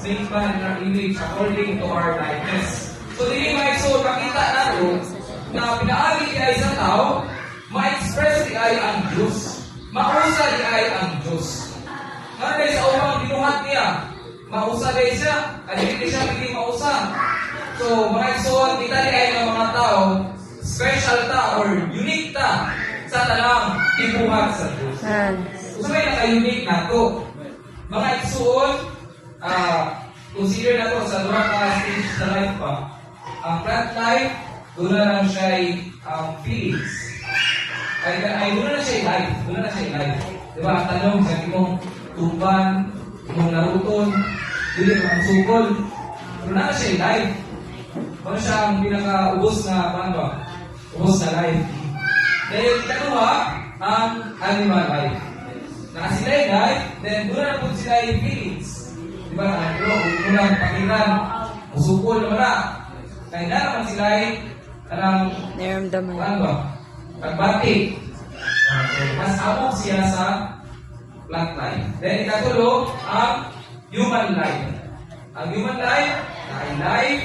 make man in our image according to our likeness. So dili maigsoon makita nato na pinaagi di ay sa tao, ma-express di ay ang Diyos. Mausa di ay ang Diyos. Nga dahil sa umang binuhat niya, mausa dahil siya, hindi siya hindi mausa. So, mga igsoon, kita di ay ng mga tao, special ta or unique ta sa tanang ibuhat sa Diyos. So, may naka-unique na to. Mga igsoon, consider na to sa durang stage sa life pa. Ang plant life, doon na lang siya feelings. Ay doon na siya life. Doon na siya life. Diba? Ang tanong, sa imong tuban, imong naruton, dili ang sukol. Doon na siya life. Ano siya ang pinaka-ubos na, paano ba? Ubos na life. Dahil kanuha, ang animal life. Nakasila yung life, then doon na po sila yung feelings. Diba? Pero kung unang pakiran, usukol naman na. Kaya na naman sila yung paano ba? Pagbati. Mas amok siya sa plant life. Then ikatulo, ang human life. Ang human life, na life,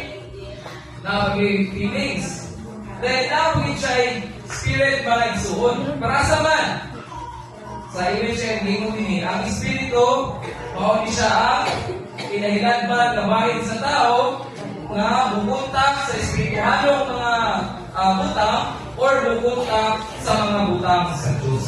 na feelings. Then napagin siya ay spirit mga igsuon. Para sa man, sa image siya hindi mo din. Ang espiritu, mauni siya ang inahilan man na bahid sa tao na bumuntak sa espirituhanong mga butang or bumuntak sa mga butang sa Diyos.